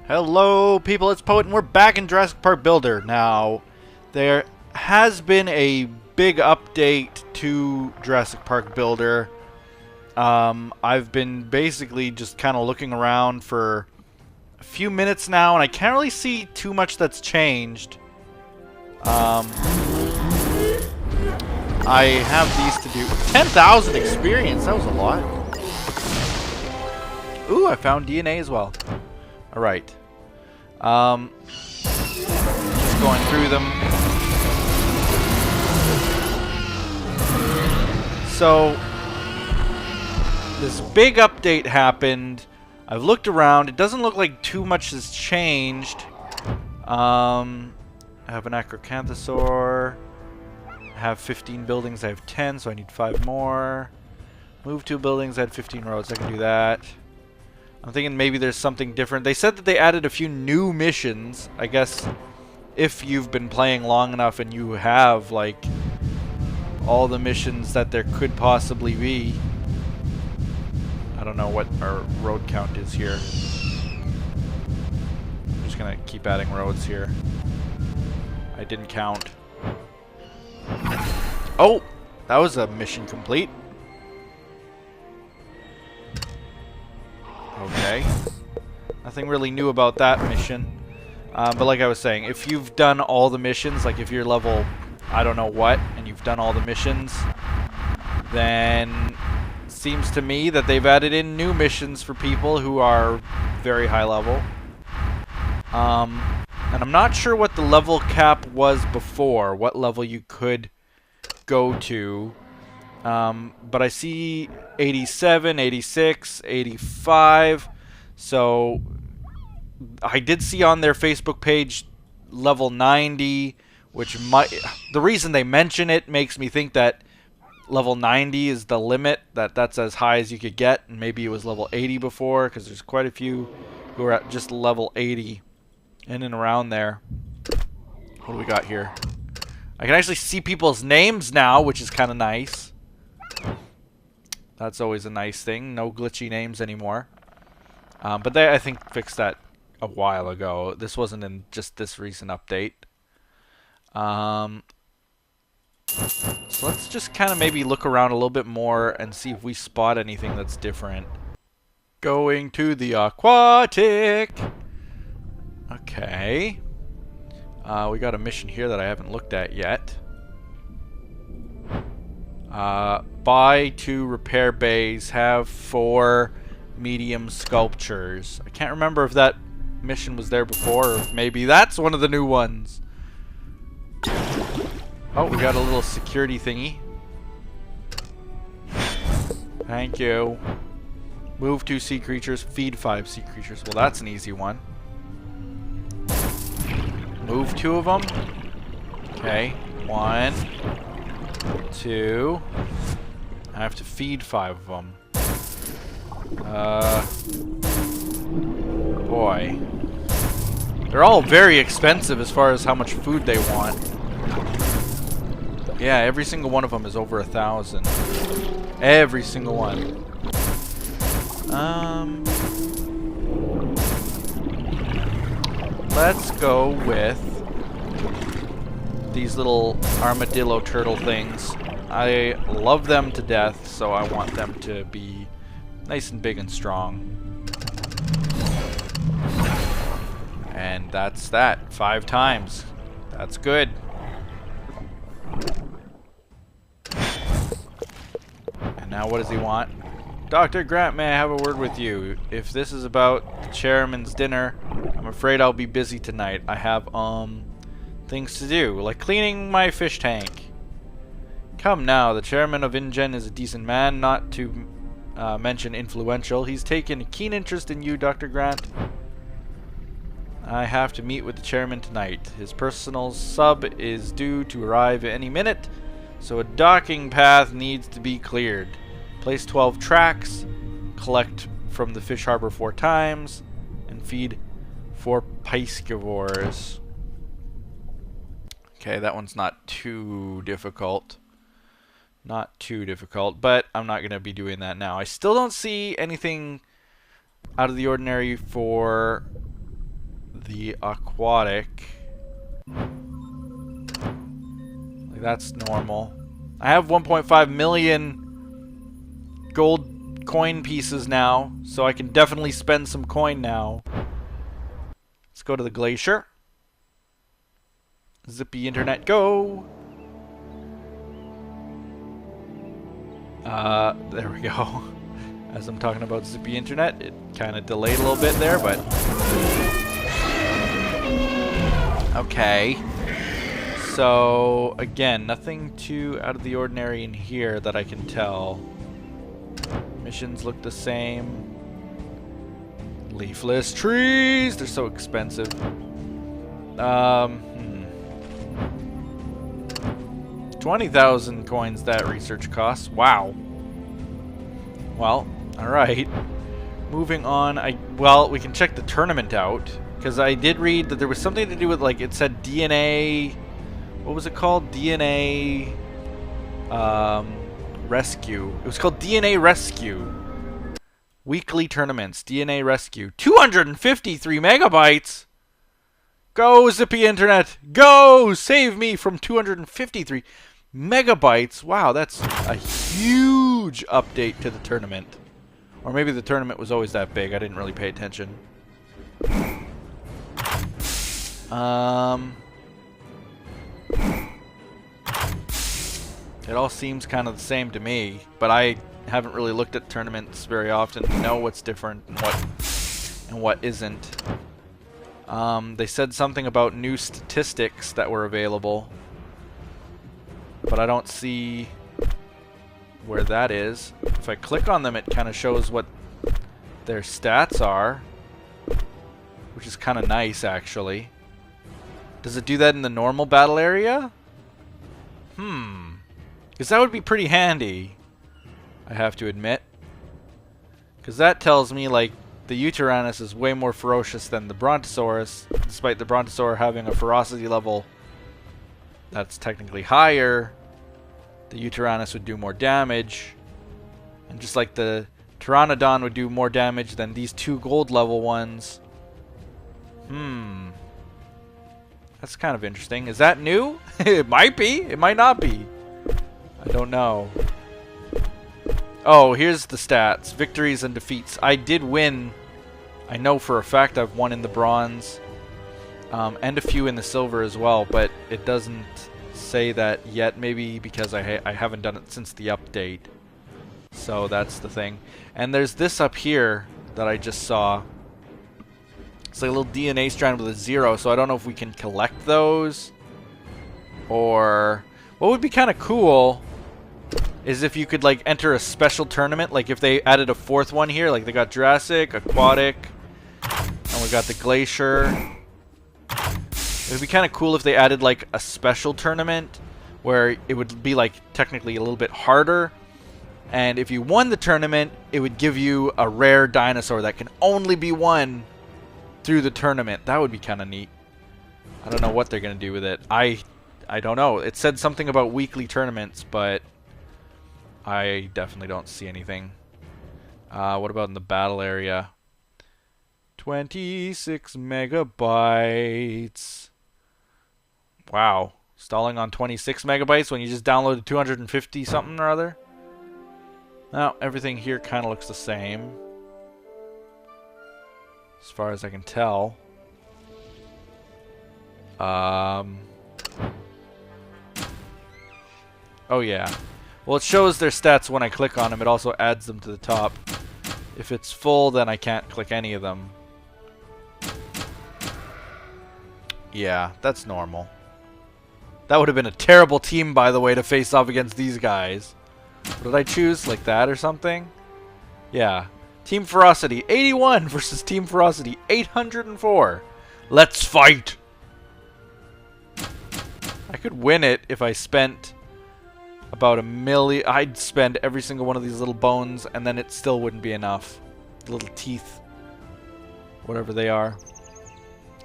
Hello people, it's Poet and we're back in Jurassic Park Builder. Now, there has been a big update to Jurassic Park Builder. I've been basically just kind of looking around for a few minutes now and I can't really see too much that's changed. I have these to do. 10,000 experience, that was a lot. Ooh, I found DNA as well. Alright. Just going through them. So, this big update happened. I've looked around. It doesn't look like too much has changed. I have an acrocanthosaur. I have 15 buildings. I have 10, so I need 5 more. Move 2 buildings. I had 15 roads. I can do that. I'm thinking maybe there's something different. They said that they added a few new missions. I guess if you've been playing long enough and you have, like, all the missions that there could possibly be. I don't know what our road count is here. I'm just gonna keep adding roads here. I didn't count. Oh! That was a mission complete. Okay. Nothing really new about that mission. But like I was saying, if you've done all the missions, like if you're level I don't know what, and you've done all the missions, then it seems to me that they've added in new missions for people who are very high level. And I'm not sure what the level cap was before, what level you could go to. But I see 87, 86, 85. So I did see on their Facebook page level 90, which might... The reason they mention it makes me think that level 90 is the limit, that's as high as you could get. And maybe it was level 80 before, because there's quite a few who are at just level 80 in and around there. What do we got here? I can actually see people's names now, which is kind of nice. That's always a nice thing. No glitchy names anymore. But they, I think, fixed that a while ago. This wasn't in just this recent update. So let's just kind of maybe look around a little bit more and see if we spot anything that's different. Going to the aquatic. Okay. We got a mission here that I haven't looked at yet. Buy 2 repair bays, have 4 medium sculptures. I can't remember if that mission was there before, or if maybe that's one of the new ones. Oh, we got a little security thingy. Thank you. Move 2 sea creatures, feed 5 sea creatures. Well, that's an easy one. Move 2 of them. Okay, 1, 2. I have to feed 5 of them. Boy. They're all very expensive as far as how much food they want. Yeah, every single one of them is over 1,000. Every single one. Let's go with these little armadillo turtle things. I love them to death, so I want them to be nice and big and strong. And that's that. 5 times. That's good. And now what does he want? Dr. Grant, may I have a word with you? If this is about the chairman's dinner, I'm afraid I'll be busy tonight. I have, things to do, like cleaning my fish tank. Come now, the chairman of InGen is a decent man, not to mention influential. He's taken a keen interest in you, Dr. Grant. I have to meet with the chairman tonight. His personal sub is due to arrive any minute, so a docking path needs to be cleared. Place 12 tracks, collect from the fish harbor 4 times, and feed 4 piscivores. Okay, that one's not too difficult. Not too difficult, but I'm not going to be doing that now. I still don't see anything out of the ordinary for the aquatic. Like, that's normal. I have 1.5 million gold coin pieces now, so I can definitely spend some coin now. Let's go to the glacier. Zippy internet, go! There we go. As I'm talking about zippy internet, it kind of delayed a little bit there, but... Okay. So, again, nothing too out of the ordinary in here that I can tell. Missions look the same. Leafless trees! They're so expensive. 20,000 coins that research costs. Wow. Well, alright. Moving on. Well, we can check the tournament out. Because I did read that there was something to do with, like, it said DNA... What was it called? DNA... Rescue. It was called DNA Rescue. Weekly tournaments. DNA Rescue. 253 megabytes! Go, Zippy Internet! Go! Save me from 253 megabytes! Wow, that's a huge update to the tournament. Or maybe the tournament was always that big. I didn't really pay attention. It all seems kind of the same to me, but I haven't really looked at tournaments very often to know what's different and what isn't. They said something about new statistics that were available, but I don't see where that is. If I click on them, it kind of shows what their stats are, which is kind of nice, actually. Does it do that in the normal battle area? Because that would be pretty handy, I have to admit. Because that tells me, like, the Yutyrannus is way more ferocious than the Brontosaurus, despite the Brontosaur having a ferocity level that's technically higher. The Yutyrannus would do more damage. And just like the Pteranodon would do more damage than these two gold level ones. That's kind of interesting. Is that new? It might be. It might not be. I don't know. Oh, here's the stats. Victories and defeats. I did win. I know for a fact I've won in the bronze. And a few in the silver as well, but it doesn't say that yet. Maybe because I haven't done it since the update. So that's the thing. And there's this up here that I just saw. It's like a little DNA strand with a 0, so I don't know if we can collect those. Or... what would be kind of cool is if you could, like, enter a special tournament. Like, if they added a 4th one here. Like, they got Jurassic, Aquatic, and we got the Glacier. It would be kind of cool if they added, like, a special tournament where it would be, like, technically a little bit harder. And if you won the tournament, it would give you a rare dinosaur that can only be won through the tournament. That would be kind of neat. I don't know what they're going to do with it. I don't know. It said something about weekly tournaments, but I definitely don't see anything. What about in the battle area? 26 megabytes. Wow. Stalling on 26 megabytes when you just downloaded 250 something or other? Now, everything here kind of looks the same, as far as I can tell. Oh yeah. Well, it shows their stats when I click on them. It also adds them to the top. If it's full, then I can't click any of them. Yeah, that's normal. That would have been a terrible team, by the way, to face off against these guys. What did I choose? Like that or something? Yeah. Team Ferocity 81 versus Team Ferocity 804. Let's fight! I could win it if I spent about 1 million. I'd spend every single one of these little bones, and then it still wouldn't be enough. Little teeth. Whatever they are.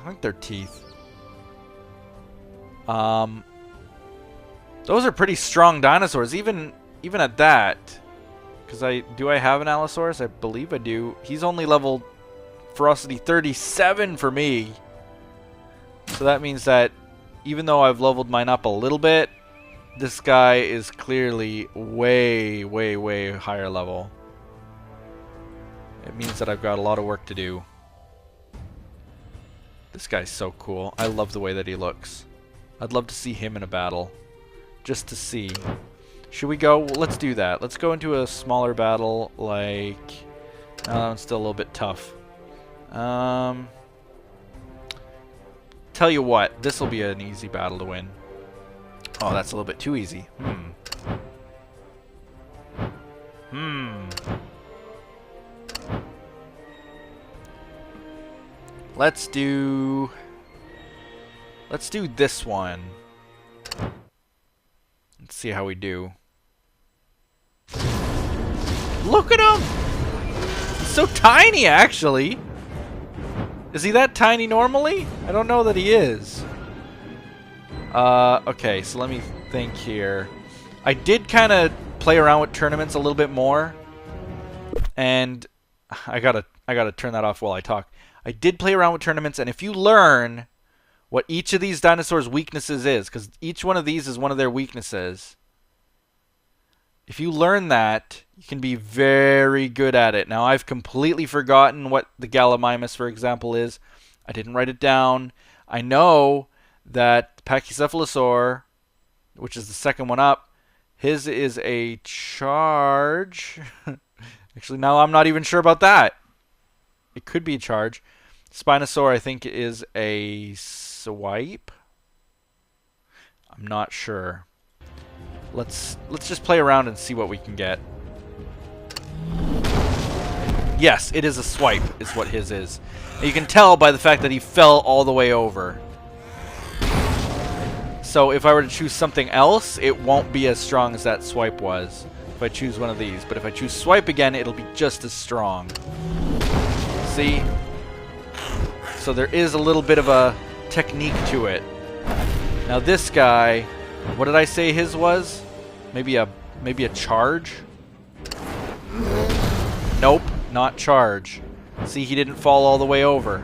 I think they're teeth. Those are pretty strong dinosaurs, even at that. Because do I have an Allosaurus? I believe I do. He's only level Ferocity 37 for me. So that means that even though I've leveled mine up a little bit, this guy is clearly way, way, way higher level. It means that I've got a lot of work to do. This guy's so cool. I love the way that he looks. I'd love to see him in a battle. Just to see. Should we go? Well, let's do that. Let's go into a smaller battle, like... that one's still a little bit tough. Tell you what, this will be an easy battle to win. Oh, that's a little bit too easy. Let's do this one. Let's see how we do. Look at him! He's so tiny, actually. Is he that tiny normally? I don't know that he is. Okay, so let me think here. I did kind of play around with tournaments a little bit more. And I gotta turn that off while I talk. I did play around with tournaments, and if you learn what each of these dinosaurs' weaknesses is, because each one of these is one of their weaknesses, if you learn that, you can be very good at it. Now, I've completely forgotten what the Gallimimus, for example, is. I didn't write it down. I know that Pachycephalosaur, which is the second one up, his is a charge. Actually, now I'm not even sure about that. It could be a charge. Spinosaur, I think, is a swipe. I'm not sure. Let's just play around and see what we can get. Yes, it is a swipe, is what his is. And you can tell by the fact that he fell all the way over. So if I were to choose something else, it won't be as strong as that swipe was. If I choose one of these. But if I choose swipe again, it'll be just as strong. See? So there is a little bit of a technique to it. Now this guy, what did I say his was? Maybe a charge? Nope, not charge. See, he didn't fall all the way over.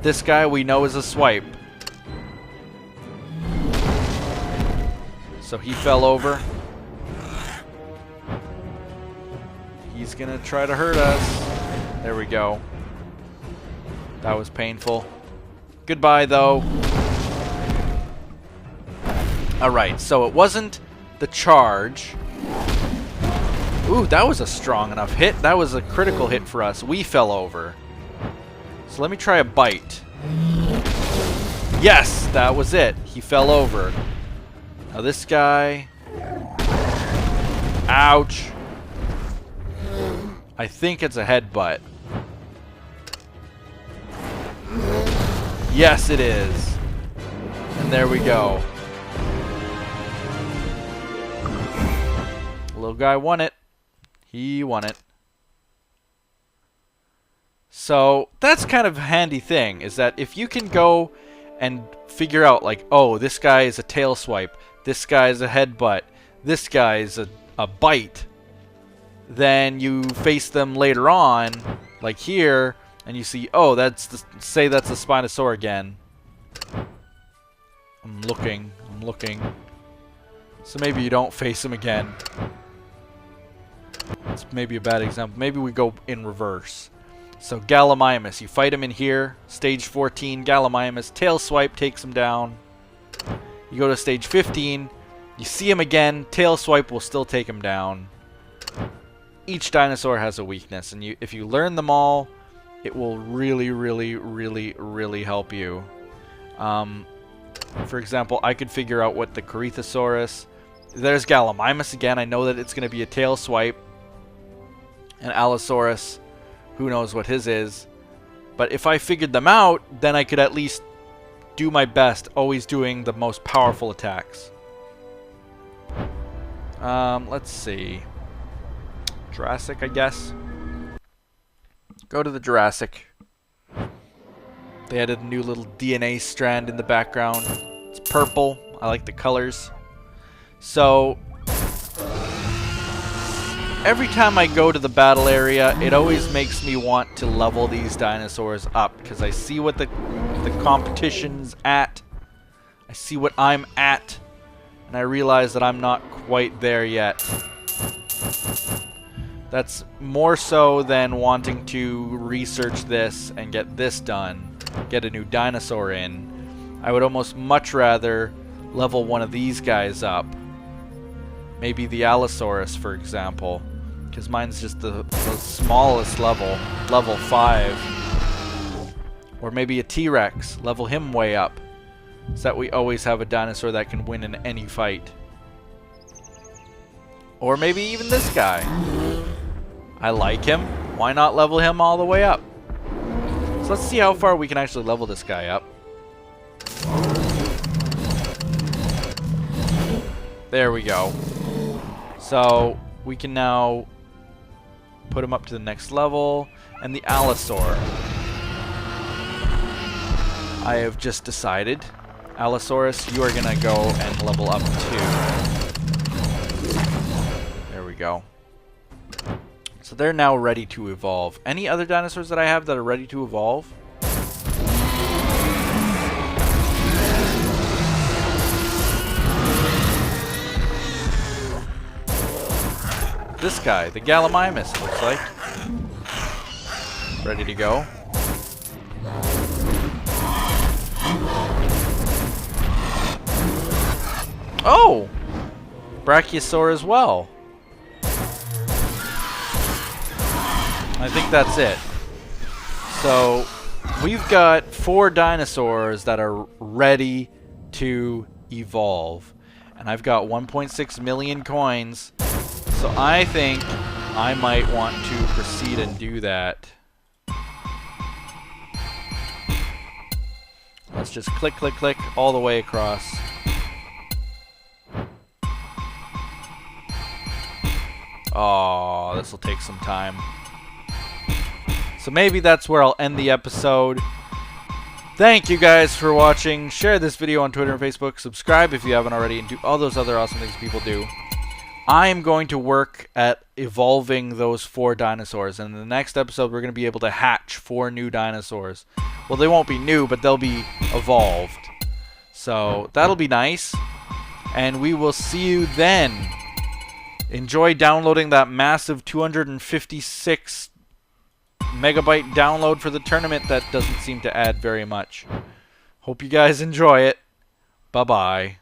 This guy we know is a swipe. So he fell over. He's gonna try to hurt us. There we go. That was painful. Goodbye, though. Alright, so it wasn't the charge. Ooh, that was a strong enough hit. That was a critical hit for us. We fell over. So let me try a bite. Yes, that was it. He fell over. Now this guy... Ouch. I think it's a headbutt. Yes, it is. And there we go. Little guy won it. He won it. So that's kind of a handy thing, is that if you can go and figure out, like, oh, this guy is a tail swipe, this guy is a headbutt, this guy is a bite, then you face them later on, like here, and you see, oh, say that's a Spinosaur again. I'm looking. So maybe you don't face him again. It's maybe a bad example. Maybe we go in reverse. So Gallimimus, you fight him in here. Stage 14, Gallimimus, tail swipe takes him down. You go to stage 15, you see him again, tail swipe will still take him down. Each dinosaur has a weakness, and if you learn them all, it will really, really, really, really help you. For example, I could figure out what the Corythosaurus... There's Gallimimus again. I know that it's going to be a tail swipe. And Allosaurus, who knows what his is. But if I figured them out, then I could at least do my best, always doing the most powerful attacks. Let's see. Jurassic, I guess. Go to the Jurassic. They added a new little DNA strand in the background. It's purple. I like the colors. So, every time I go to the battle area, it always makes me want to level these dinosaurs up, because I see what the competition's at, I see what I'm at, and I realize that I'm not quite there yet. That's more so than wanting to research this and get this done, get a new dinosaur in. I would almost much rather level one of these guys up. Maybe the Allosaurus, for example, because mine's just the smallest level, level 5. Or maybe a T-Rex, level him way up, so that we always have a dinosaur that can win in any fight. Or maybe even this guy. I like him. Why not level him all the way up? So let's see how far we can actually level this guy up. There we go. So we can now put him up to the next level. And the Allosaur, I have just decided, Allosaurus, you are gonna go and level up too. There we go. So they're now ready to evolve. Any other dinosaurs that I have that are ready to evolve? This guy, the Gallimimus, looks like. Ready to go. Oh! Brachiosaur as well. I think that's it. So we've got 4 dinosaurs that are ready to evolve. And I've got 1.6 million coins. So I think I might want to proceed and do that. Let's just click, click, click all the way across. Oh, this will take some time. So maybe that's where I'll end the episode. Thank you guys for watching. Share this video on Twitter and Facebook. Subscribe if you haven't already, and do all those other awesome things people do. I am going to work at evolving those 4 dinosaurs. And in the next episode, we're going to be able to hatch 4 new dinosaurs. Well, they won't be new, but they'll be evolved. So that'll be nice. And we will see you then. Enjoy downloading that massive 256 megabyte download for the tournament that doesn't seem to add very much. Hope you guys enjoy it. Bye-bye.